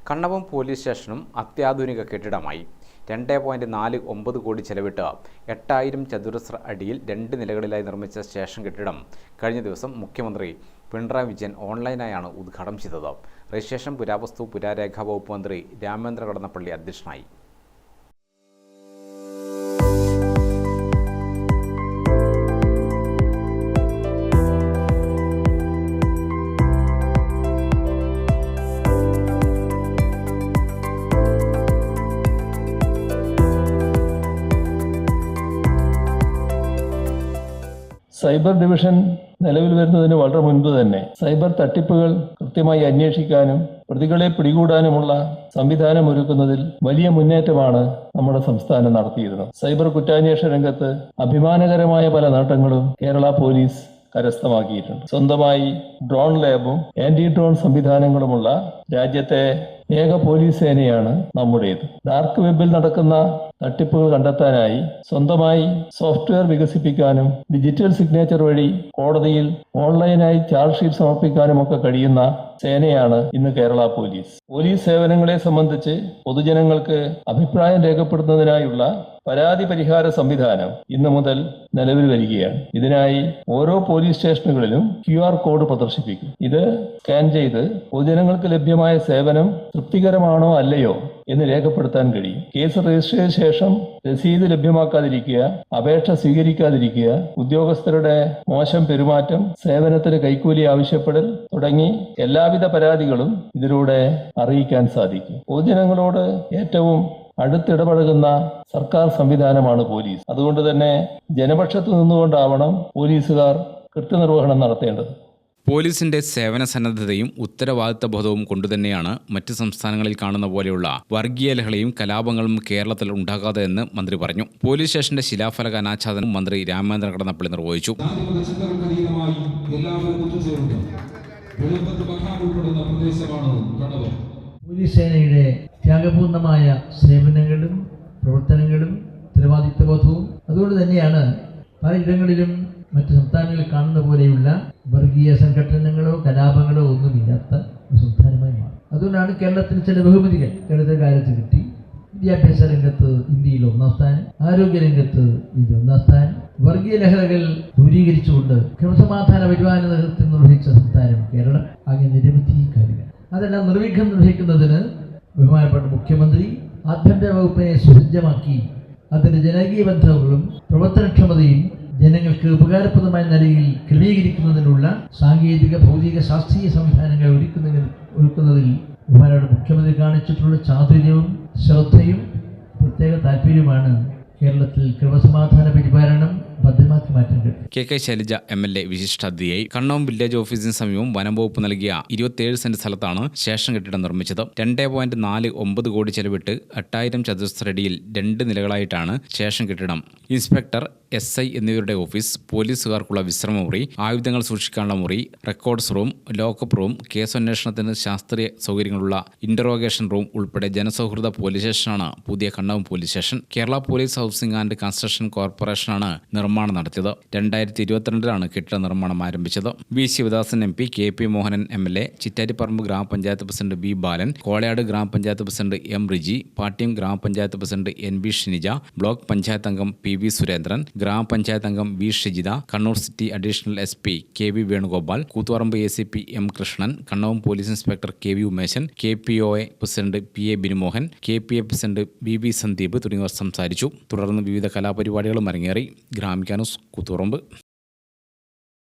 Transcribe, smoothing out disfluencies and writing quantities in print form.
Kannavam police സ്റ്റേഷനും അത്യാധുനിക കെട്ടിടമായി. 2.49 കോടി ചെലവിട്ട് 8000 ചതുരശ്ര അടിയിൽ 2 നിലകളിലായി നിർമ്മിച്ച സ്റ്റേഷൻ കെട്ടിടം കഴിഞ്ഞ ദിവസം മുഖ്യമന്ത്രി പിണറായി വിജയൻ ഓൺലൈനായാണ് ഉദ്ഘാടനം ചെയ്തത്. രജിസ്ട്രേഷൻ, പുരാവസ്തു, പുരാരേഖാ വകുപ്പ് മന്ത്രി രാമേന്ദ്ര കടന്നപ്പള്ളി അധ്യക്ഷനായി. സൈബർ ഡിവിഷൻ നിലവിൽ വരുന്നതിന് വളരെ മുൻപ് തന്നെ സൈബർ തട്ടിപ്പുകൾ കൃത്യമായി അന്വേഷിക്കാനും പ്രതികളെ പിടികൂടാനുമുള്ള സംവിധാനം ഒരുക്കുന്നതിൽ വലിയ മുന്നേറ്റമാണ് നമ്മുടെ സംസ്ഥാനം നടത്തിയിരുന്നത്. സൈബർ കുറ്റാന്വേഷണ രംഗത്ത് അഭിമാനകരമായ പല നേട്ടങ്ങളും കേരള പോലീസ് കരസ്ഥമാക്കിയിട്ടുണ്ട്. സ്വന്തമായി ഡ്രോൺ ലാബും ആന്റി ഡ്രോൺ സംവിധാനങ്ങളുമുള്ള രാജ്യത്തെ ഏക പോലീസ് സേനയാണ് നമ്മുടേത്. ഡാർക്ക് വെബിൽ നടക്കുന്ന തട്ടിപ്പുകൾ കണ്ടെത്താനായി സ്വന്തമായി സോഫ്റ്റ്വെയർ വികസിപ്പിക്കാനും ഡിജിറ്റൽ സിഗ്നേച്ചർ വഴി കോടതിയിൽ ഓൺലൈനായി ചാർജ് ഷീറ്റ് സമർപ്പിക്കാനും ഒക്കെ കഴിയുന്ന സേനയാണ് ഇന്ന് കേരള പോലീസ്. പോലീസ് സേവനങ്ങളെ സംബന്ധിച്ച് പൊതുജനങ്ങൾക്ക് അഭിപ്രായം രേഖപ്പെടുത്തുന്നതിനായുള്ള പരാതി പരിഹാര സംവിധാനം ഇന്നു മുതൽ നിലവിൽ വരികയാണ്. ഇതിനായി ഓരോ പോലീസ് സ്റ്റേഷനുകളിലും QR കോഡ് പ്രദർശിപ്പിക്കും. ഇത് സ്കാൻ ചെയ്ത് പൊതുജനങ്ങൾക്ക് ലഭ്യമായ സേവനം തൃപ്തികരമാണോ അല്ലയോ എന്ന് രേഖപ്പെടുത്താൻ കഴിയും. കേസ് രജിസ്റ്റർ ചെയ്ത ശേഷം രസീത് ലഭ്യമാക്കാതിരിക്കുക, അപേക്ഷ സ്വീകരിക്കാതിരിക്കുക, ഉദ്യോഗസ്ഥരുടെ മോശം പെരുമാറ്റം, സേവനത്തിന് കൈക്കൂലി ആവശ്യപ്പെടൽ തുടങ്ങി എല്ലാവിധ പരാതികളും ഇതിലൂടെ അറിയിക്കാൻ സാധിക്കും. പൊതുജനങ്ങളോട് ഏറ്റവും അടുത്തിടപഴകുന്ന സർക്കാർ സംവിധാനമാണ് പോലീസ്. അതുകൊണ്ട് തന്നെ ജനപക്ഷത്ത് നിന്നുകൊണ്ടാവണം പോലീസുകാർ കൃത്യനിർവഹണം നടത്തേണ്ടത്. പോലീസിന്റെ സേവന സന്നദ്ധതയും ഉത്തരവാദിത്തബോധവും കൊണ്ടുതന്നെയാണ് മറ്റ് സംസ്ഥാനങ്ങളിൽ കാണുന്ന പോലെയുള്ള വർഗീയ ലഹളയും കലാപങ്ങളും കേരളത്തിൽ ഉണ്ടാകാതെ എന്ന് മന്ത്രി പറഞ്ഞു. പോലീസ് സ്റ്റേഷന്റെ ശിലാഫലക അനാച്ഛാദനം മന്ത്രി രാമേന്ദ്ര കടന്നപ്പള്ളി നിർവഹിച്ചു. പോലീസ് സേനയുടെ ത്യാഗപൂർണമായ സേവനങ്ങളും പ്രവർത്തനങ്ങളും ഉത്തരവാദിത്തബോധവും അതുകൊണ്ട് തന്നെയാണ് പലയിടങ്ങളിലും മറ്റ് സംസ്ഥാനങ്ങളിൽ കാണുന്ന പോലെയുള്ള വർഗീയ സംഘടനകളോ കലാപങ്ങളോ ഒന്നുമില്ലാത്ത ഒരു സംസ്ഥാനമായി മാറും. അതുകൊണ്ടാണ് കേരളത്തിന് ചില ബഹുമതികൾ അടുത്ത കാലത്ത് കിട്ടി. വിദ്യാഭ്യാസ രംഗത്ത് ഇന്ത്യയിൽ 1ാം സ്ഥാനം, ആരോഗ്യ രംഗത്ത് ഇന്ത്യ 1ാം സ്ഥാനം, വർഗീയ ലഹളകൾ ദൂരീകരിച്ചുകൊണ്ട് ക്രമസമാധാന പരിപാലന നേതൃത്വം നിർവഹിച്ച സംസ്ഥാനം കേരളം. അങ്ങനെ നിരവധി കാര്യങ്ങൾ അതെല്ലാം നിർവിഘ്നം നിർവഹിക്കുന്നതിന് ബഹുമാനപ്പെട്ട മുഖ്യമന്ത്രി ആഭ്യന്തര വകുപ്പിനെ സുസജ്ജമാക്കി അതിൻ്റെ ജനകീയ ബന്ധങ്ങളും പ്രവർത്തനക്ഷമതയും ജനങ്ങൾക്ക് ഉപകാരപ്രദമായ നിലയിൽ ക്രമീകരിക്കുന്നതിനുള്ള സാങ്കേതിക, ഭൗതിക, ശാസ്ത്രീയ സംവിധാനങ്ങൾ ഒരുക്കുന്നതിൽ ബഹുമാനപ്പെട്ട മുഖ്യമന്ത്രി കാണിച്ചിട്ടുള്ള ചാതുര്യവും ശ്രദ്ധയും പ്രത്യേക താല്പര്യവുമാണ് കേരളത്തിൽ ക്രമസമാധാന പരിപാലനം ഭദ്രമാക്കി മാറ്റാൻ കഴിയും. KK ശൈലജ MLA വിശിഷ്ടാതിഥിയായി. കണ്ണവം വില്ലേജ് ഓഫീസിന് സമീപം വനം വകുപ്പ് നൽകിയ 27 സെന്റ് സ്ഥലത്താണ് സ്റ്റേഷൻ കെട്ടിടം നിർമ്മിച്ചത്. 2.49 കോടി ചെലവിട്ട് 8000 ചതുരശ്രടിയിൽ 2 നിലകളായിട്ടാണ് സ്റ്റേഷൻ കെട്ടിടം. ഇൻസ്പെക്ടർ, SI എന്നിവരുടെ ഓഫീസ്, പോലീസുകാർക്കുള്ള വിശ്രമമുറി, ആയുധങ്ങൾ സൂക്ഷിക്കാനുള്ള മുറി, റെക്കോർഡ്സ് റൂം, ലോക്കപ്പ് റൂം, കേസന്വേഷണത്തിന് ശാസ്ത്രീയ സൗകര്യങ്ങളുള്ള ഇന്ററോഗേഷൻ റൂം ഉൾപ്പെടെ ജനസൗഹൃദ പോലീസ് സ്റ്റേഷനാണ് പുതിയ Kannavam police station. Kerala police housing and construction കോർപ്പറേഷനാണ് നിർമ്മാണം നടത്തിയത്. 2022 കെട്ടിട നിർമ്മാണം ആരംഭിച്ചത്. V. Sivadasan MP, KP Mohanan MLA, Chittariparamba ഗ്രാമപഞ്ചായത്ത് പ്രസിഡന്റ് B. ബാലൻ, കോളയാട് ഗ്രാമപഞ്ചായത്ത് പ്രസിഡന്റ് M. റിജി, പാട്യം ഗ്രാമപഞ്ചായത്ത് president NB. Shinija, block panchayat അംഗം PV. സുരേന്ദ്രൻ, ഗ്രാമപഞ്ചായത്ത് അംഗം V. Shijitha, Kannur city additional SP KV. Venugopal, Koothuparamba ACP M. Krishnan, Kannavam police inspector KV. Umeshan, KPOA president PA. Binumohan, KPA president BB. Sandeep തുടങ്ങിയവർ സംസാരിച്ചു. തുടർന്ന് വിവിധ കലാപരിപാടികളും അരങ്ങേറി. ഗ്രാമിക ന്യൂസ്, കൂത്തുപറമ്പ്.